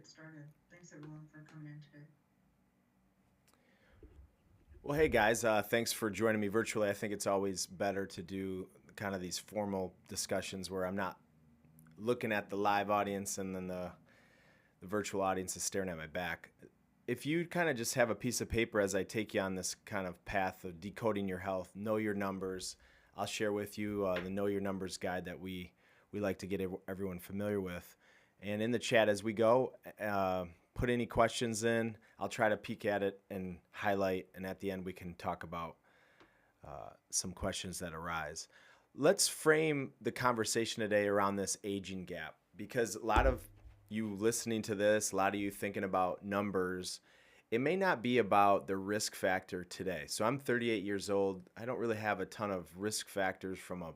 get started. Thanks everyone for coming in today. Well, hey guys, thanks for joining me virtually. I think it's always better to do kind of these formal discussions where I'm not looking at the live audience and then the virtual audience is staring at my back. If you kind of just have a piece of paper as I take you on this kind of path of decoding your health, know your numbers, I'll share with you the Know Your Numbers guide that we like to get everyone familiar with. And in the chat as we go, put any questions in. I'll try to peek at it and highlight, and at the end we can talk about some questions that arise. Let's frame the conversation today around this aging gap because a lot of you listening to this, a lot of you thinking about numbers, it may not be about the risk factor today. So I'm 38 years old. I don't really have a ton of risk factors from a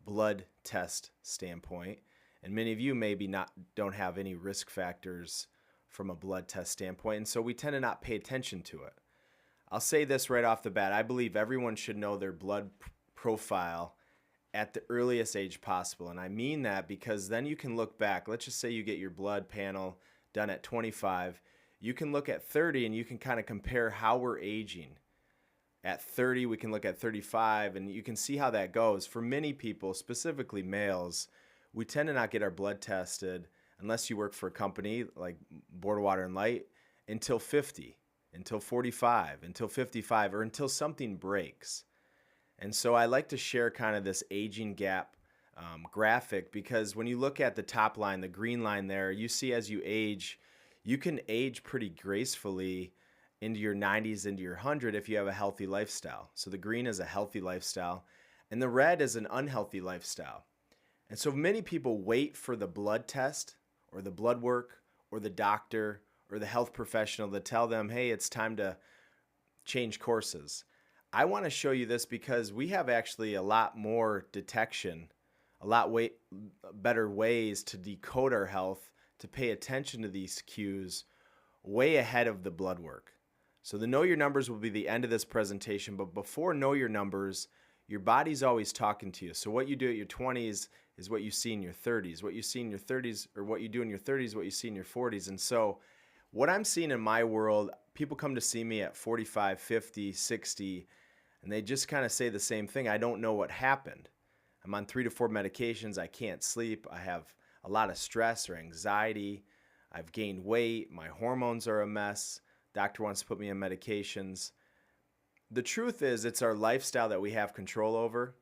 blood test standpoint. And many of you maybe not don't have any risk factors from a blood test standpoint. And so we tend to not pay attention to it. I'll say this right off the bat. I believe everyone should know their blood profile at the earliest age possible. And I mean that because then you can look back. Let's just say you get your blood panel done at 25. You can look at 30 and you can kind of compare how we're aging. At 30, we can look at 35 and you can see how that goes. For many people, specifically males, we tend to not get our blood tested unless you work for a company like Board, Water, and Light until 50, until 45, until 55, or until something breaks. And so I like to share kind of this aging gap graphic because when you look at the top line, the green line there, you see as you age, you can age pretty gracefully into your 90s, into your 100 if you have a healthy lifestyle. So the green is a healthy lifestyle, and the red is an unhealthy lifestyle. And so many people wait for the blood test or the blood work or the doctor or the health professional to tell them, hey, it's time to change courses. I want to show you this because we have actually a lot more detection, a lot better ways to decode our health, to pay attention to these cues way ahead of the blood work. So the Know Your Numbers will be the end of this presentation, but before Know Your Numbers, your body's always talking to you. So what you do at your 20s is what you see in your 30s. What you see in your 30s, or what you do in your 30s, what you see in your 40s. And so what I'm seeing in my world, people come to see me at 45, 50, 60, and they just kind of say the same thing. I don't know what happened. I'm on 3 to 4 medications. I can't sleep. I have a lot of stress or anxiety. I've gained weight. My hormones are a mess. Doctor wants to put me on medications. The truth is, it's our lifestyle that we have control over.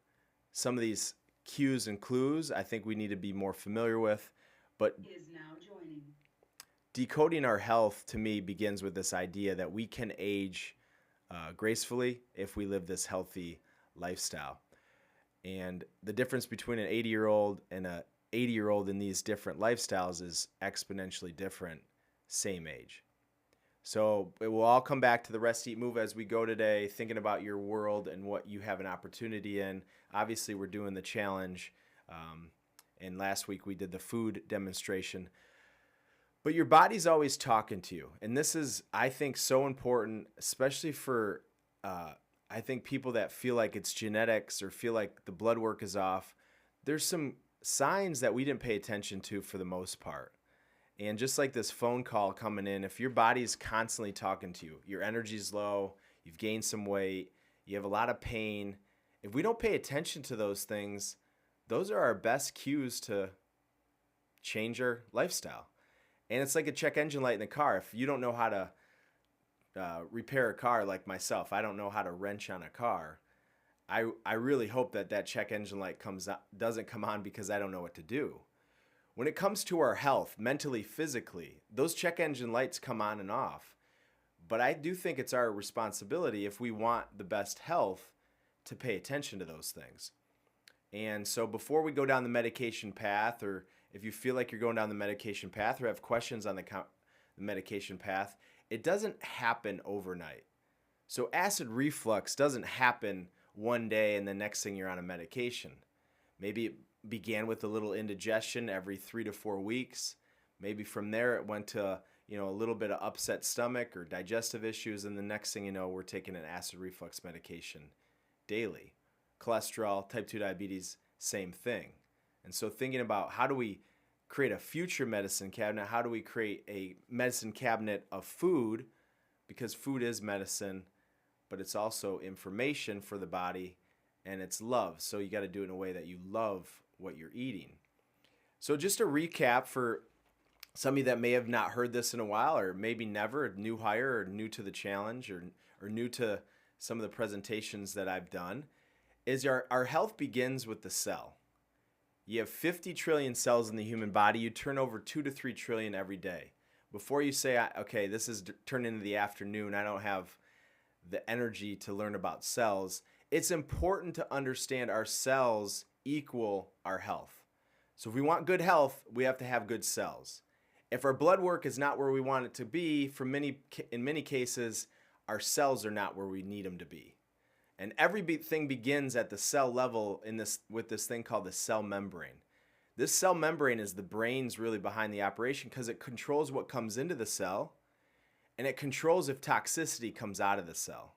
Some of these cues and clues I think we need to be more familiar with, but Is now joining. decoding our health to me begins with this idea that we can age gracefully if we live this healthy lifestyle. And the difference between an 80-year-old and an 80-year-old in these different lifestyles is exponentially different, same age. So it will all come back to the rest, eat, move as we go today, thinking about your world and what you have an opportunity in. Obviously, we're doing the challenge. And last week we did the food demonstration. But your body's always talking to you. And this is, I think, so important, especially for, I think, people that feel like it's genetics or feel like the blood work is off. There's some signs that we didn't pay attention to for the most part. And just like this phone call coming in, if your body's constantly talking to you, your energy's low, you've gained some weight, you have a lot of pain, if we don't pay attention to those things, those are our best cues to change our lifestyle. And it's like a check engine light in the car. If you don't know how to repair a car like myself, I don't know how to wrench on a car. I really hope that check engine light doesn't come on because I don't know what to do. When it comes to our health, mentally, physically, those check engine lights come on and off. But I do think it's our responsibility, if we want the best health, to pay attention to those things. And so before we go down the medication path, or if you feel like you're going down the medication path or have questions on the medication path, it doesn't happen overnight. So acid reflux doesn't happen one day and the next thing you're on a medication. Maybe it began with a little indigestion every 3 to 4 weeks. Maybe from there it went to a little bit of upset stomach or digestive issues, and the next thing you know, we're taking an acid reflux medication daily. Cholesterol, type 2 diabetes, same thing. And so thinking about how do we create a future medicine cabinet? How do we create a medicine cabinet of food? Because food is medicine, but it's also information for the body, and it's love. So you got to do it in a way that you love what you're eating. So just a recap for some of you that may have not heard this in a while, or maybe never, a new hire, or new to the challenge, or new to some of the presentations that I've done, is our health begins with the cell. You have 50 trillion cells in the human body. You turn over 2 to 3 trillion every day. Before you say, okay, this is turned into the afternoon, I don't have the energy to learn about cells, it's important to understand our cells equal our health. So if we want good health, we have to have good cells. If our blood work is not where we want it to be, in many cases, our cells are not where we need them to be. And everything begins at the cell level with this thing called the cell membrane. This cell membrane is the brains really behind the operation because it controls what comes into the cell, and it controls if toxicity comes out of the cell.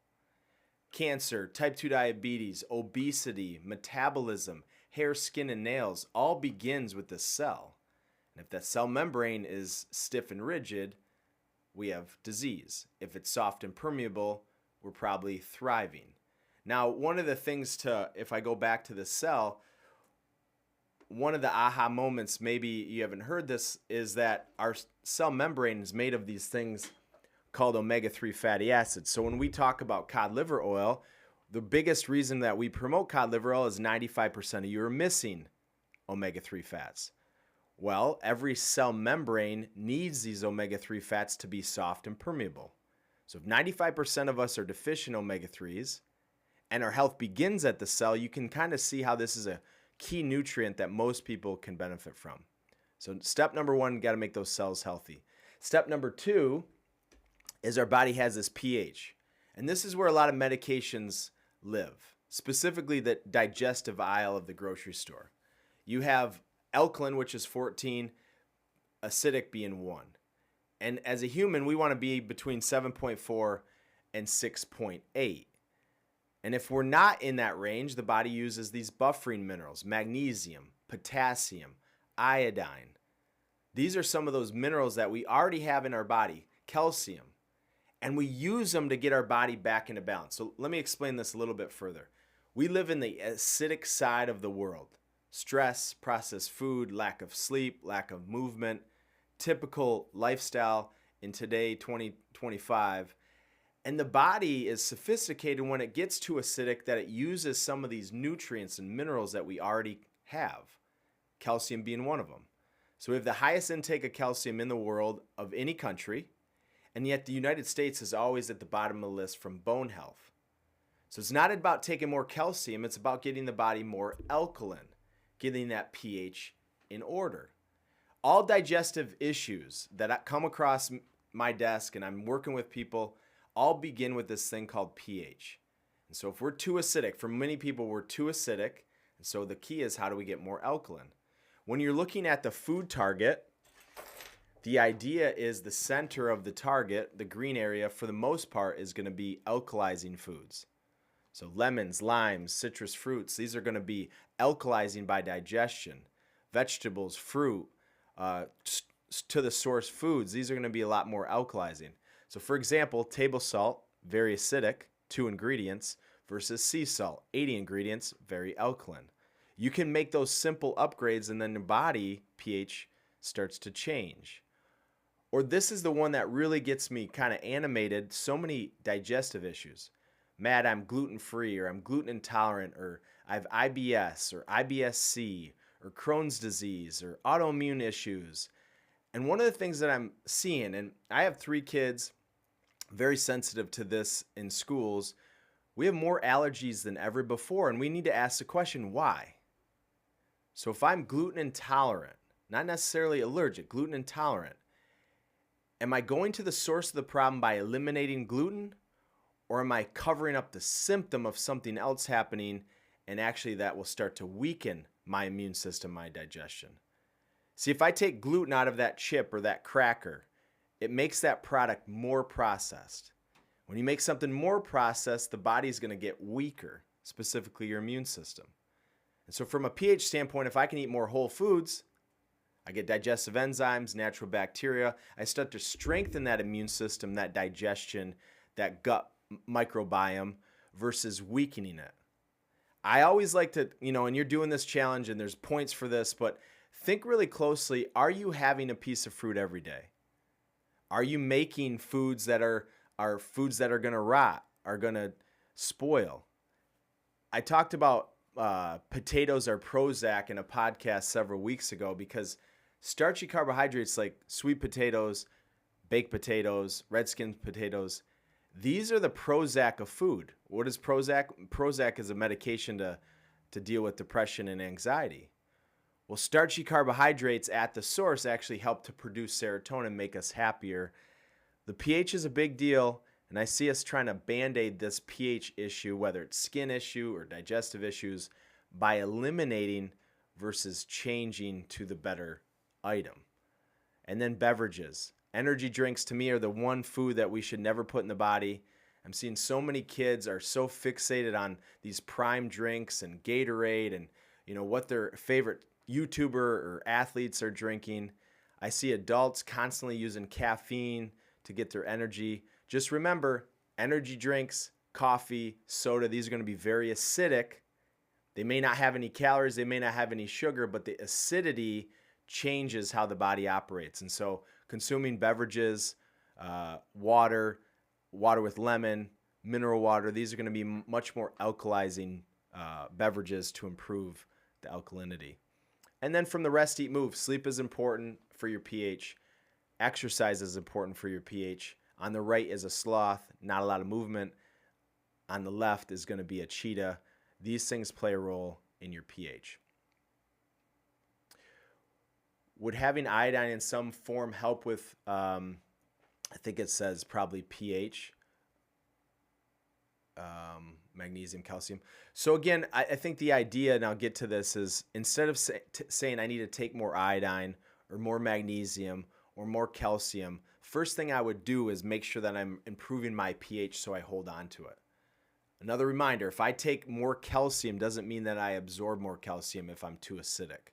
Cancer, type 2 diabetes, obesity, metabolism, hair, skin, and nails all begins with the cell. And if that cell membrane is stiff and rigid, we have disease. If it's soft and permeable, we're probably thriving. Now, one of the things if I go back to the cell, one of the aha moments, maybe you haven't heard this, is that our cell membrane is made of these things called omega-3 fatty acids. So when we talk about cod liver oil, the biggest reason that we promote cod liver oil is 95% of you are missing omega-3 fats. Well, every cell membrane needs these omega-3 fats to be soft and permeable. So if 95% of us are deficient omega-3s and our health begins at the cell, you can kind of see how this is a key nutrient that most people can benefit from. So step number 1, got to make those cells healthy. Step number 2 is our body has this pH. And this is where a lot of medications live, specifically the digestive aisle of the grocery store. You have alkaline, which is 14, acidic being 1. And as a human, we want to be between 7.4 and 6.8. And if we're not in that range, the body uses these buffering minerals, magnesium, potassium, iodine. These are some of those minerals that we already have in our body, calcium, and we use them to get our body back into balance. So let me explain this a little bit further. We live in the acidic side of the world. Stress, processed food, lack of sleep, lack of movement, typical lifestyle in today, 2025. And the body is sophisticated when it gets too acidic that it uses some of these nutrients and minerals that we already have, calcium being one of them. So we have the highest intake of calcium in the world of any country, and yet the United States is always at the bottom of the list from bone health. So it's not about taking more calcium, it's about getting the body more alkaline, getting that pH in order. All digestive issues that come across my desk and I'm working with people all begin with this thing called pH. And so if we're too acidic, for many people we're too acidic, and so the key is how do we get more alkaline? When you're looking at the food target, the idea is the center of the target, the green area, for the most part is going to be alkalizing foods. So lemons, limes, citrus fruits, these are going to be alkalizing by digestion. Vegetables, fruit, to the source foods, these are going to be a lot more alkalizing. So for example, table salt, very acidic, 2 ingredients, versus sea salt, 80 ingredients, very alkaline. You can make those simple upgrades and then the body pH starts to change. Or this is the one that really gets me kind of animated, so many digestive issues. Matt, I'm gluten-free, or I'm gluten intolerant, or I have IBS, or IBS-C, or Crohn's disease, or autoimmune issues. And one of the things that I'm seeing, and I have 3 kids, very sensitive to this in schools, we have more allergies than ever before, and we need to ask the question, why? So if I'm gluten intolerant, not necessarily allergic, gluten intolerant, am I going to the source of the problem by eliminating gluten, or am I covering up the symptom of something else happening, and actually that will start to weaken my immune system, my digestion? See, if I take gluten out of that chip or that cracker, it makes that product more processed. When you make something more processed, the body's going to get weaker, specifically your immune system. And so from a pH standpoint, if I can eat more whole foods, I get digestive enzymes, natural bacteria. I start to strengthen that immune system, that digestion, that gut microbiome versus weakening it. I always like to, and you're doing this challenge and there's points for this, but think really closely. Are you having a piece of fruit every day? Are you making foods that are foods that are going to rot, are going to spoil? I talked about potatoes are Prozac in a podcast several weeks ago because starchy carbohydrates like sweet potatoes, baked potatoes, red skinned potatoes, these are the Prozac of food. What is Prozac? Prozac is a medication to deal with depression and anxiety. Well, starchy carbohydrates at the source actually help to produce serotonin, make us happier. The pH is a big deal, and I see us trying to band-aid this pH issue, whether it's skin issue or digestive issues, by eliminating versus changing to the better item. And then beverages. Energy drinks to me are the one food that we should never put in the body. I'm seeing so many kids are so fixated on these prime drinks and Gatorade and what their favorite YouTuber or athletes are drinking. I see adults constantly using caffeine to get their energy. Just remember, energy drinks, coffee, soda, these are going to be very acidic. They may not have any calories, they may not have any sugar, but the acidity changes how the body operates. And so consuming beverages, water with lemon, mineral water, these are going to be much more alkalizing beverages to improve the alkalinity. And then from the rest, eat, move. Sleep is important for your pH. Exercise is important for your pH. On the right is a sloth, not a lot of movement. On the left is going to be a cheetah. These things play a role in your pH. Would having iodine in some form help with, I think it says probably pH, magnesium, calcium. So again, I think the idea, and I'll get to this, is instead of saying I need to take more iodine or more magnesium or more calcium, first thing I would do is make sure that I'm improving my pH so I hold on to it. Another reminder, if I take more calcium, doesn't mean that I absorb more calcium if I'm too acidic.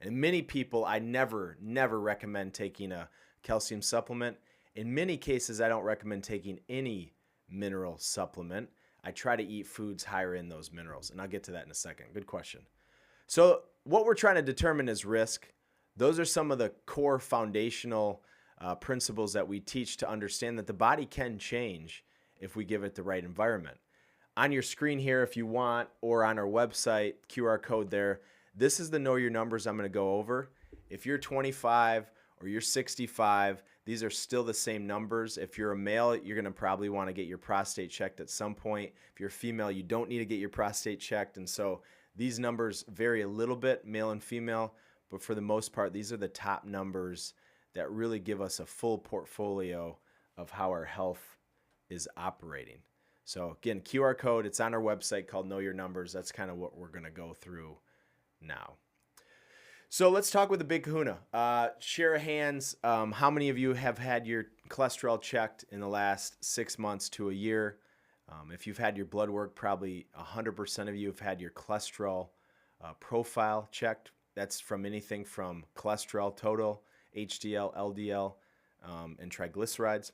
And many people, I never recommend taking a calcium supplement. In many cases, I don't recommend taking any mineral supplement. I try to eat foods higher in those minerals, and I'll get to that in a second. Good question. So what we're trying to determine is risk. Those are some of the core foundational principles that we teach to understand that the body can change if we give it the right environment. On your screen here, if you want, or on our website, QR code there, this is the Know Your Numbers I'm going to go over. If you're 25 or you're 65, these are still the same numbers. If you're a male, you're going to probably want to get your prostate checked at some point. If you're a female, you don't need to get your prostate checked. And so these numbers vary a little bit, male and female, but for the most part, these are the top numbers that really give us a full portfolio of how our health is operating. So again, QR code, it's on our website called Know Your Numbers. That's kind of what we're going to go through now. So let's talk with the Big Kahuna. Share of hands, how many of you have had your cholesterol checked in the last 6 months to a year? If you've had your blood work, probably 100% of you have had your cholesterol profile checked. That's from anything from cholesterol total, HDL, LDL, and triglycerides.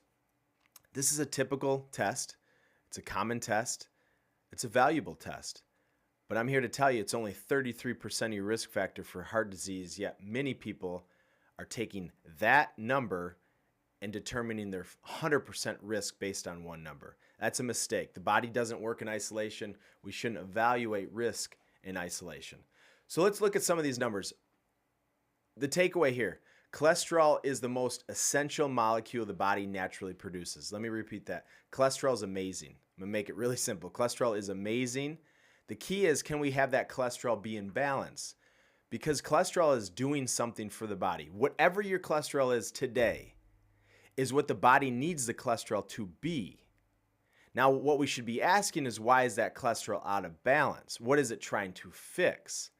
This is a typical test. It's a common test. It's a valuable test. But I'm here to tell you it's only 33% of your risk factor for heart disease, yet many people are taking that number and determining their 100% risk based on one number. That's a mistake. The body doesn't work in isolation. We shouldn't evaluate risk in isolation. So let's look at some of these numbers. The takeaway here, cholesterol is the most essential molecule the body naturally produces. Let me repeat that. Cholesterol is amazing. I'm going to make it really simple. Cholesterol is amazing. The key is, can we have that cholesterol be in balance? Because cholesterol is doing something for the body. Whatever your cholesterol is today is what the body needs the cholesterol to be. Now, what we should be asking is, why is that cholesterol out of balance? What is it trying to fix?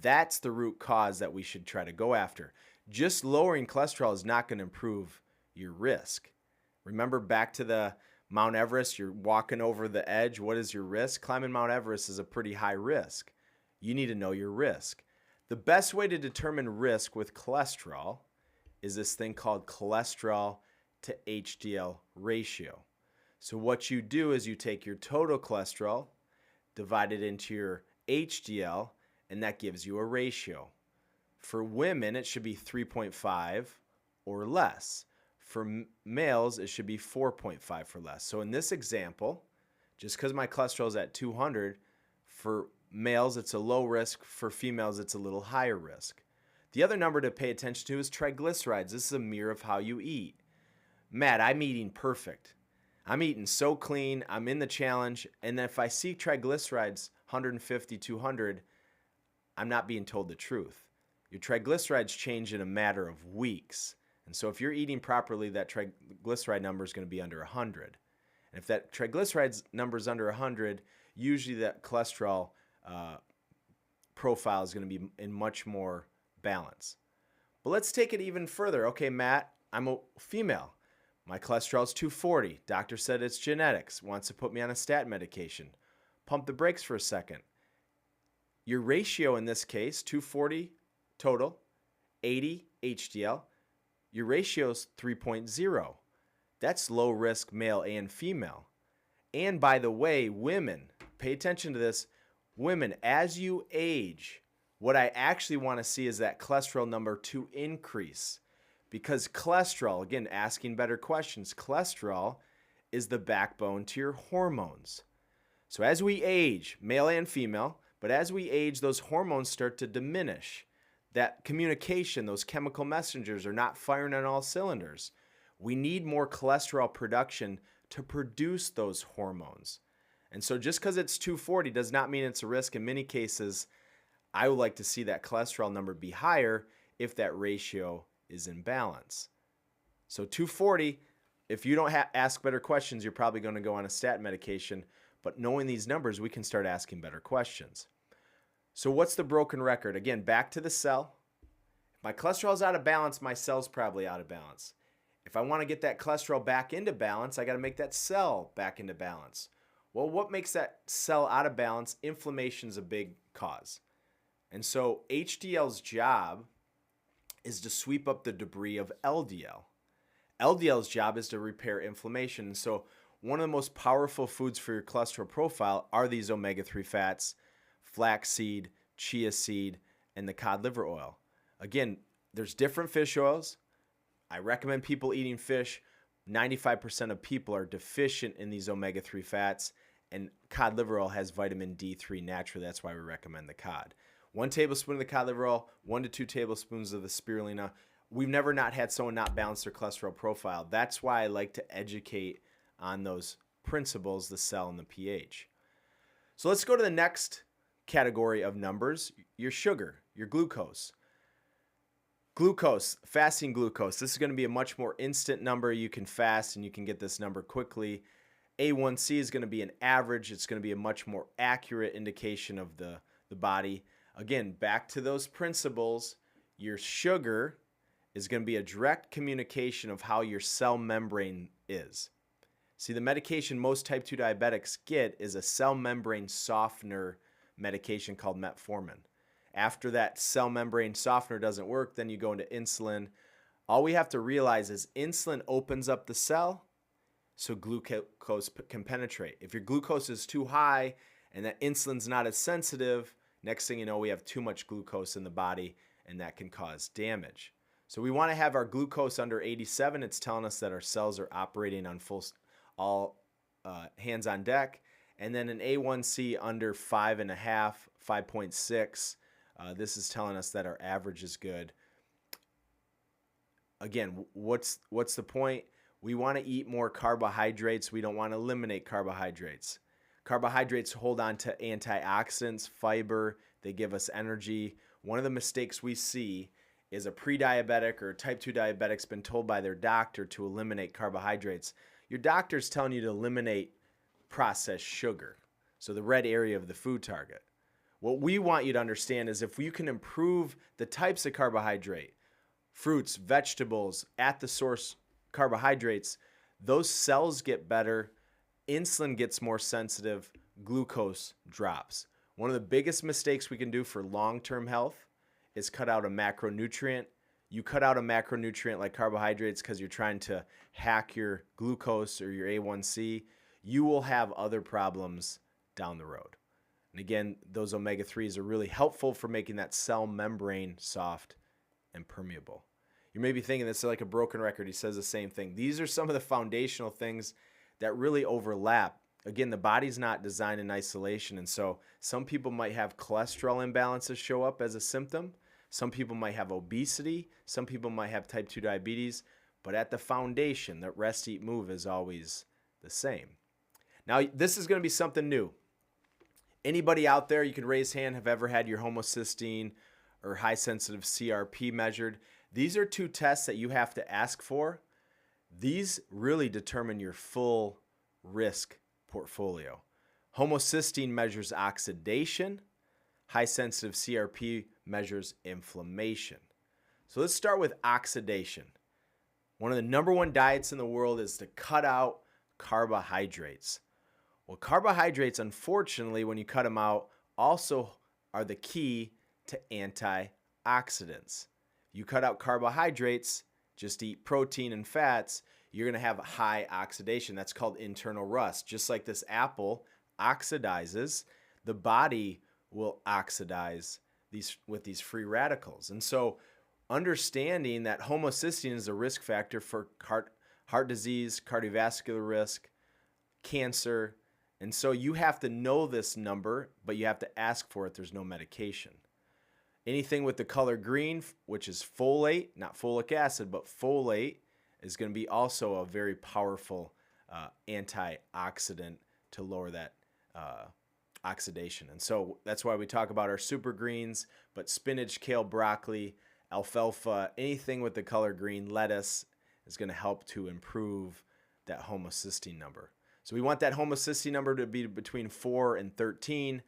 That's the root cause that we should try to go after. Just lowering cholesterol is not going to improve your risk. Remember back to the Mount Everest, you're walking over the edge. What is your risk? Climbing Mount Everest is a pretty high risk. You need to know your risk. The best way to determine risk with cholesterol is this thing called cholesterol to HDL ratio. So what you do is you take your total cholesterol, divide it into your HDL, and that gives you a ratio. For women, it should be 3.5 or less. For males, it should be 4.5 or less. So in this example, just because my cholesterol is at 200, for males, it's a low risk. For females, it's a little higher risk. The other number to pay attention to is triglycerides. This is a mirror of how you eat. Matt, I'm eating perfect. I'm eating so clean. I'm in the challenge. And then if I see triglycerides 150, 200, I'm not being told the truth. Your triglycerides change in a matter of weeks. And so if you're eating properly, that triglyceride number is going to be under 100. And if that triglycerides number is under 100, usually that cholesterol profile is going to be in much more balance. But let's take it even further. Okay, Matt, I'm a female. My cholesterol is 240. Doctor said it's genetics. Wants to put me on a statin medication. Pump the brakes for a second. Your ratio in this case, 240 total, 80 HDL. Your ratio is 3.0. That's low risk male and female. And by the way, women, pay attention to this. Women, as you age, what I actually want to see is that cholesterol number to increase. Because cholesterol, again, asking better questions, cholesterol is the backbone to your hormones. So as we age, male and female, but as we age, those hormones start to diminish. That communication, those chemical messengers are not firing on all cylinders. We need more cholesterol production to produce those hormones. And so just because it's 240 does not mean it's a risk. In many cases, I would like to see that cholesterol number be higher if that ratio is in balance. So 240, if you don't ask better questions, you're probably going to go on a statin medication. But knowing these numbers, we can start asking better questions. So what's the broken record? Again, back to the cell. If my cholesterol is out of balance, my cell's probably out of balance. If I want to get that cholesterol back into balance, I got to make that cell back into balance. Well, what makes that cell out of balance? Inflammation is a big cause. And so HDL's job is to sweep up the debris of LDL. LDL's job is to repair inflammation. And so one of the most powerful foods for your cholesterol profile are these omega-3 fats, flaxseed, chia seed, and the cod liver oil. Again, there's different fish oils. I recommend people eating fish. 95% of people are deficient in these omega-3 fats, and cod liver oil has vitamin D3 naturally. That's why we recommend the cod. 1 tablespoon of the cod liver oil, 1 to 2 tablespoons of the spirulina. We've never not had someone not balance their cholesterol profile. That's why I like to educate on those principles, the cell and the pH. So let's go to the next category of numbers, your sugar, your glucose. Glucose, fasting glucose. This is going to be a much more instant number. You can fast and you can get this number quickly. A1C is going to be an average. It's going to be a much more accurate indication of the body. Again, back to those principles, your sugar is going to be a direct communication of how your cell membrane is. See, the medication most type 2 diabetics get is a cell membrane softener medication called metformin. After that cell membrane softener doesn't work, then you go into insulin. All we have to realize is insulin opens up the cell so glucose can penetrate. If your glucose is too high and that insulin's not as sensitive, next thing you know, we have too much glucose in the body, and that can cause damage. So we want to have our glucose under 87. It's telling us that our cells are operating on all hands on deck. And then an A1C under 5.5, 5.6. This is telling us that our average is good. Again, what's the point? We want to eat more carbohydrates. We don't want to eliminate carbohydrates. Carbohydrates hold on to antioxidants, fiber. They give us energy. One of the mistakes we see is a pre-diabetic or type 2 diabetic's been told by their doctor to eliminate carbohydrates. Your doctor's telling you to eliminate processed sugar, so the red area of the food target. What we want you to understand is if you can improve the types of carbohydrate, fruits, vegetables, at the source carbohydrates, those cells get better, insulin gets more sensitive, glucose drops. One of the biggest mistakes we can do for long-term health is cut out a macronutrient. You cut out a macronutrient like carbohydrates because you're trying to hack your glucose or your A1C, you will have other problems down the road. And again, those omega-3s are really helpful for making that cell membrane soft and permeable. You may be thinking this is like a broken record. He says the same thing. These are some of the foundational things that really overlap. Again, the body's not designed in isolation, and so some people might have cholesterol imbalances show up as a symptom. Some people might have obesity. Some people might have type 2 diabetes. But at the foundation, that rest, eat, move is always the same. Now, this is going to be something new. Anybody out there, you can raise hand, have ever had your homocysteine or high sensitive CRP measured. These are two tests that you have to ask for. These really determine your full risk portfolio. Homocysteine measures oxidation. High sensitive CRP measures inflammation. So let's start with oxidation. One of the number one diets in the world is to cut out carbohydrates. Well, carbohydrates, unfortunately, when you cut them out, also are the key to antioxidants. You cut out carbohydrates, just eat protein and fats, you're going to have high oxidation. That's called internal rust. Just like this apple oxidizes, the body will oxidize with these free radicals. And so understanding that homocysteine is a risk factor for heart disease, cardiovascular risk, cancer. And so you have to know this number, but you have to ask for it. There's no medication. Anything with the color green, which is folate, not folic acid, but folate, is going to be also a very powerful antioxidant to lower that oxidation. And so that's why we talk about our super greens, but spinach, kale, broccoli, alfalfa, anything with the color green, lettuce is going to help to improve that homocysteine number. So we want that homocysteine number to be between 4 and 13.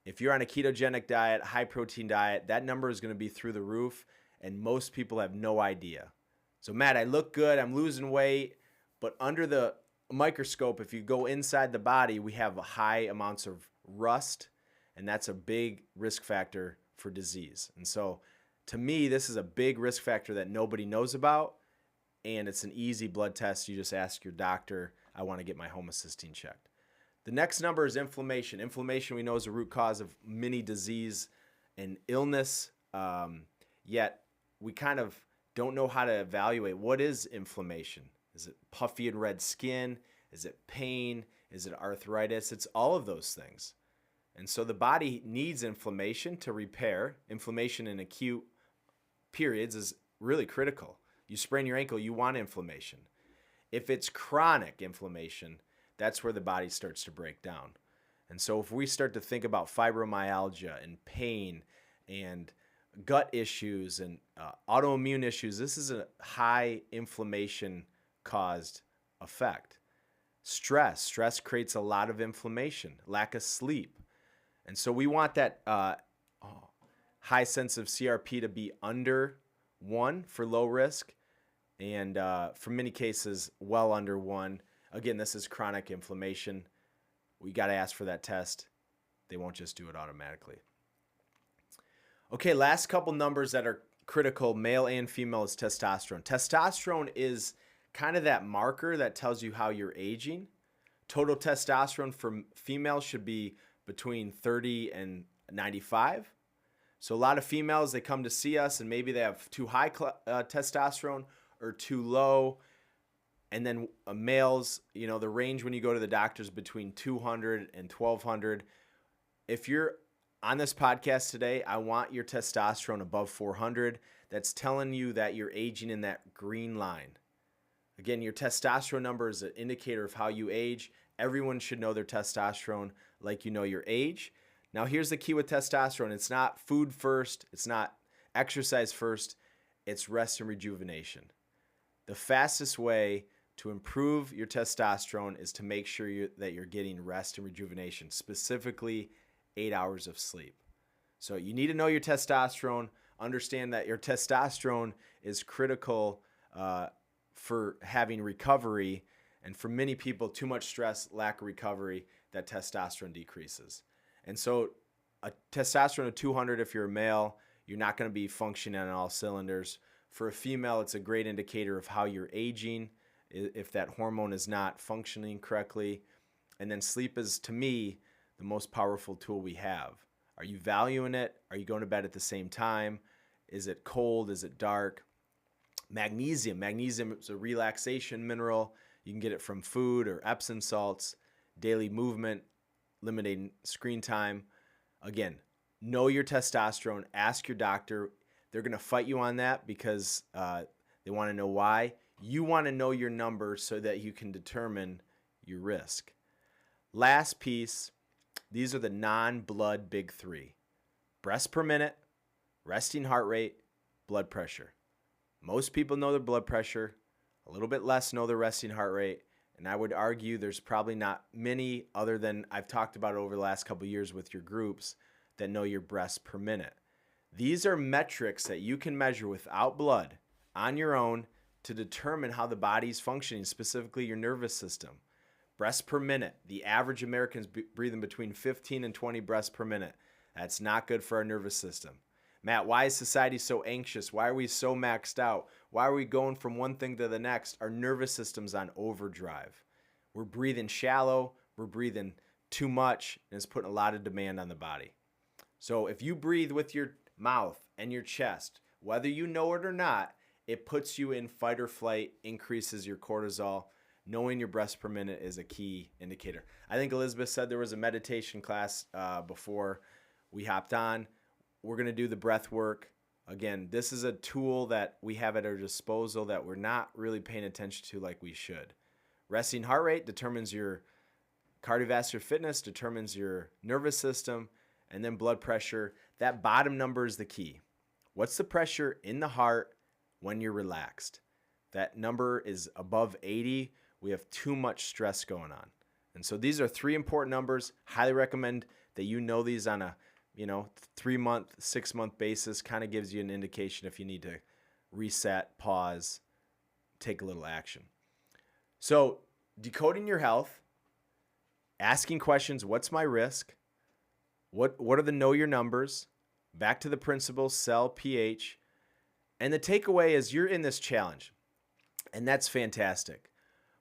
If you're on a ketogenic diet, high protein diet, that number is going to be through the roof, and most people have no idea. So Matt, I look good, I'm losing weight, but under the microscope, if you go inside the body, we have high amounts of rust, and that's a big risk factor for disease. And so to me, this is a big risk factor that nobody knows about, and it's an easy blood test. You just ask your doctor, I want to get my homocysteine checked. The next number is inflammation. Inflammation, we know, is a root cause of many disease and illness, yet we kind of don't know how to evaluate what is inflammation. Is it puffy and red skin? Is it pain? Is it arthritis? It's all of those things. And so the body needs inflammation to repair. Inflammation in acute periods is really critical. You sprain your ankle, you want inflammation. If it's chronic inflammation, that's where the body starts to break down. And so if we start to think about fibromyalgia and pain and gut issues and autoimmune issues, this is a high inflammation caused effect. Stress creates a lot of inflammation, lack of sleep. And so we want that high sensitive CRP to be under 1 for low risk, and for many cases, well under 1. Again, this is chronic inflammation. We got to ask for that test. They won't just do it automatically. Okay, last couple numbers that are critical, male and female, is testosterone. Testosterone is kind of that marker that tells you how you're aging. Total testosterone for females should be between 30 and 95. So a lot of females, they come to see us and maybe they have too high testosterone or too low. And then males, the range when you go to the doctor is between 200 and 1200. If you're on this podcast today, I want your testosterone above 400. That's telling you that you're aging in that green line. Again, your testosterone number is an indicator of how you age. Everyone should know their testosterone like you know your age. Now, here's the key with testosterone. It's not food first. It's not exercise first. It's rest and rejuvenation. The fastest way to improve your testosterone is to make sure that you're getting rest and rejuvenation, specifically 8 hours of sleep. So you need to know your testosterone, understand that your testosterone is critical for having recovery. And for many people, too much stress, lack of recovery, that testosterone decreases. And so a testosterone of 200 if you're a male, you're not going to be functioning on all cylinders. For a female, it's a great indicator of how you're aging, if that hormone is not functioning correctly. And then sleep is, to me, the most powerful tool we have. Are you valuing it? Are you going to bed at the same time? Is it cold? Is it dark? Magnesium. Magnesium is a relaxation mineral. You can get it from food or Epsom salts. Daily movement, limiting screen time. Again, know your testosterone. Ask your doctor. They're going to fight you on that because they want to know why. You want to know your numbers so that you can determine your risk. Last piece, these are the non-blood big three. Breaths per minute, resting heart rate, blood pressure. Most people know their blood pressure. A little bit less know their resting heart rate. And I would argue there's probably not many other than I've talked about over the last couple of years with your groups that know your breaths per minute. These are metrics that you can measure without blood on your own to determine how the body's functioning, specifically your nervous system. Breaths per minute. The average American's breathing between 15 and 20 breaths per minute. That's not good for our nervous system. Matt, why is society so anxious? Why are we so maxed out? Why are we going from one thing to the next? Our nervous system's on overdrive. We're breathing shallow. We're breathing too much, and it's putting a lot of demand on the body. So if you breathe with your mouth and your chest, whether you know it or not, it puts you in fight or flight, increases your cortisol. Knowing your breaths per minute is a key indicator. I think Elizabeth said there was a meditation class before we hopped on. We're going to do the breath work. Again, this is a tool that we have at our disposal that we're not really paying attention to like we should. Resting heart rate determines your cardiovascular fitness, determines your nervous system, and then blood pressure. That bottom number is the key. What's the pressure in the heart when you're relaxed? That number is above 80. We have too much stress going on. And so these are three important numbers. Highly recommend that you know these on a 3-month, 6-month basis. Kind of gives you an indication if you need to reset, pause, take a little action. So decoding your health, asking questions, what's my risk? What are the know your numbers? Back to the principles, cell, pH. And the takeaway is you're in this challenge, and that's fantastic.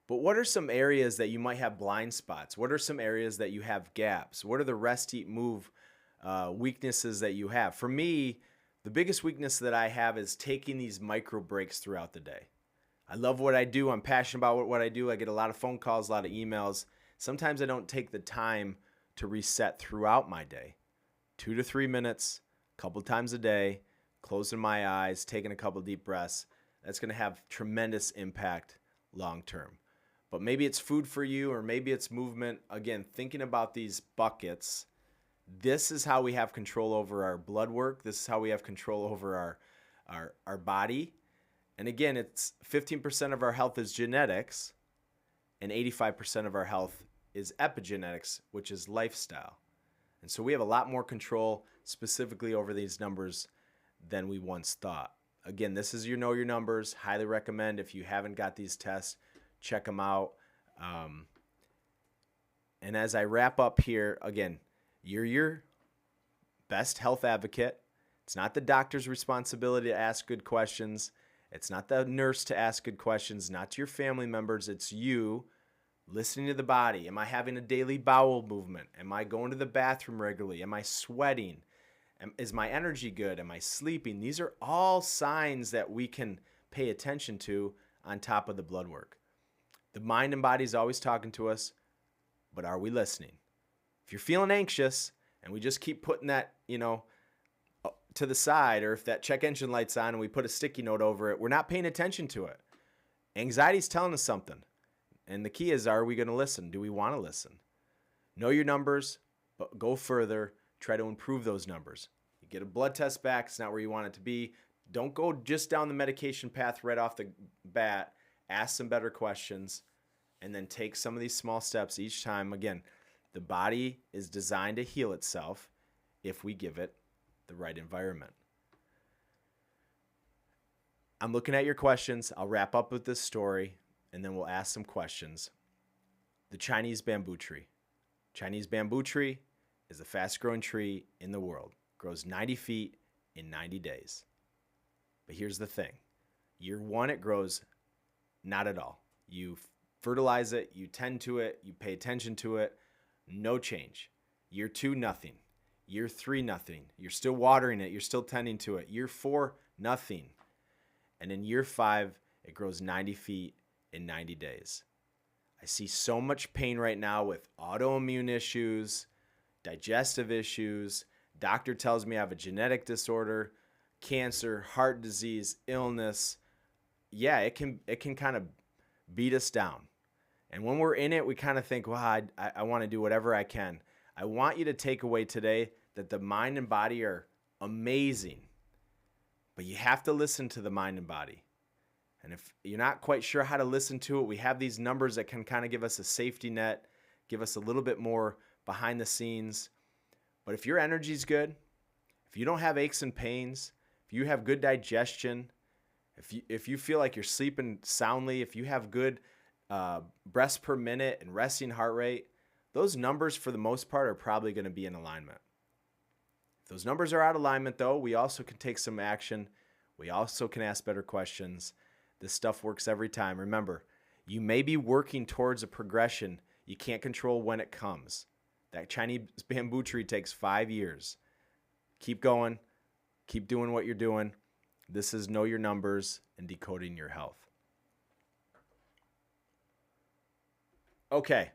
But what are some areas that you might have blind spots? What are some areas that you have gaps? What are the rest, eat, move weaknesses that you have? For me, the biggest weakness that I have is taking these micro breaks throughout the day. I love what I do. I'm passionate about what I do. I get a lot of phone calls, a lot of emails. Sometimes I don't take the time to reset throughout my day. 2 to 3 minutes, a couple times a day, closing my eyes, taking a couple deep breaths. That's going to have tremendous impact long term. But maybe it's food for you, or maybe it's movement. Again, thinking about these buckets, this is how we have control over our blood work. This is how we have control over our body. And again, it's 15% of our health is genetics, and 85% of our health is epigenetics, which is lifestyle. And so we have a lot more control specifically over these numbers than we once thought. Again, this is your know your numbers. Highly recommend if you haven't got these tests, check them out. And as I wrap up here, again, you're your best health advocate. It's not the doctor's responsibility to ask good questions. It's not the nurse to ask good questions, not to your family members. It's you listening to the body. Am I having a daily bowel movement? Am I going to the bathroom regularly? Am I sweating? Is my energy good? Am I sleeping? These are all signs that we can pay attention to on top of the blood work. The mind and body is always talking to us, but are we listening? If you're feeling anxious and we just keep putting that, to the side, or if that check engine light's on and we put a sticky note over it, we're not paying attention to it. Anxiety's telling us something. And the key is, are we going to listen? Do we want to listen? Know your numbers, but go further. Try to improve those numbers. You get a blood test back, it's not where you want it to be. Don't go just down the medication path right off the bat. Ask some better questions, and then take some of these small steps each time. Again, the body is designed to heal itself if we give it the right environment. I'm looking at your questions. I'll wrap up with this story, and then we'll ask some questions. The Chinese bamboo tree. Chinese bamboo tree is the fastest growing tree in the world. Grows 90 feet in 90 days. But here's the thing. Year 1, it grows not at all. You fertilize it, you tend to it, you pay attention to it, no change. Year 2, nothing. Year 3, nothing. You're still watering it, you're still tending to it. Year 4, nothing. And in year 5, it grows 90 feet in 90 days. I see so much pain right now with autoimmune issues, digestive issues. Doctor tells me I have a genetic disorder, cancer, heart disease, illness. Yeah, it can kind of beat us down. And when we're in it, we kind of think, well, I want to do whatever I can. I want you to take away today that the mind and body are amazing, but you have to listen to the mind and body. And if you're not quite sure how to listen to it, we have these numbers that can kind of give us a safety net, give us a little bit more behind the scenes. But if your energy's good, if you don't have aches and pains, if you have good digestion, if you feel like you're sleeping soundly, if you have good breaths per minute and resting heart rate, those numbers for the most part are probably going to be in alignment. If those numbers are out of alignment though, we also can take some action. We also can ask better questions. This stuff works every time. Remember, you may be working towards a progression. You can't control when it comes. That Chinese bamboo tree takes 5 years. Keep going. Keep doing what you're doing. This is Know Your Numbers and Decoding Your Health. Okay,